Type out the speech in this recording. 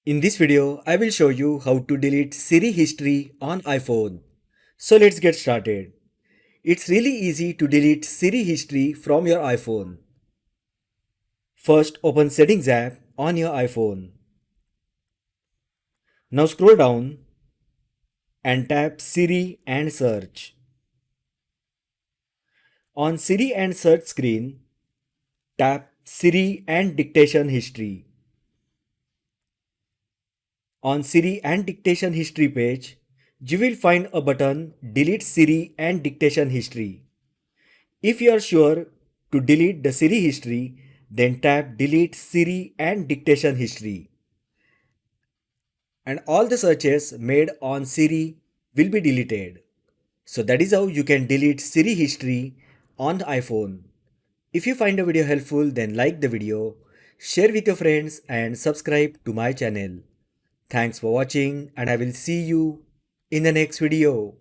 In this video, I will show you how to delete Siri history on iPhone. So let's get started. It's really easy to delete Siri history from your iPhone. First, open Settings app on your iPhone. Now scroll down and tap Siri and search. On Siri and search screen, tap Siri and dictation history. On Siri and dictation history page, you will find a button Delete Siri and dictation history. If you are sure to delete the Siri history, then tap Delete Siri and Dictation History. And all the searches made on Siri will be deleted. So that is how you can delete Siri history on iPhone. If you find the video helpful, then like the video, share with your friends and subscribe to my channel. Thanks for watching and I will see you in the next video.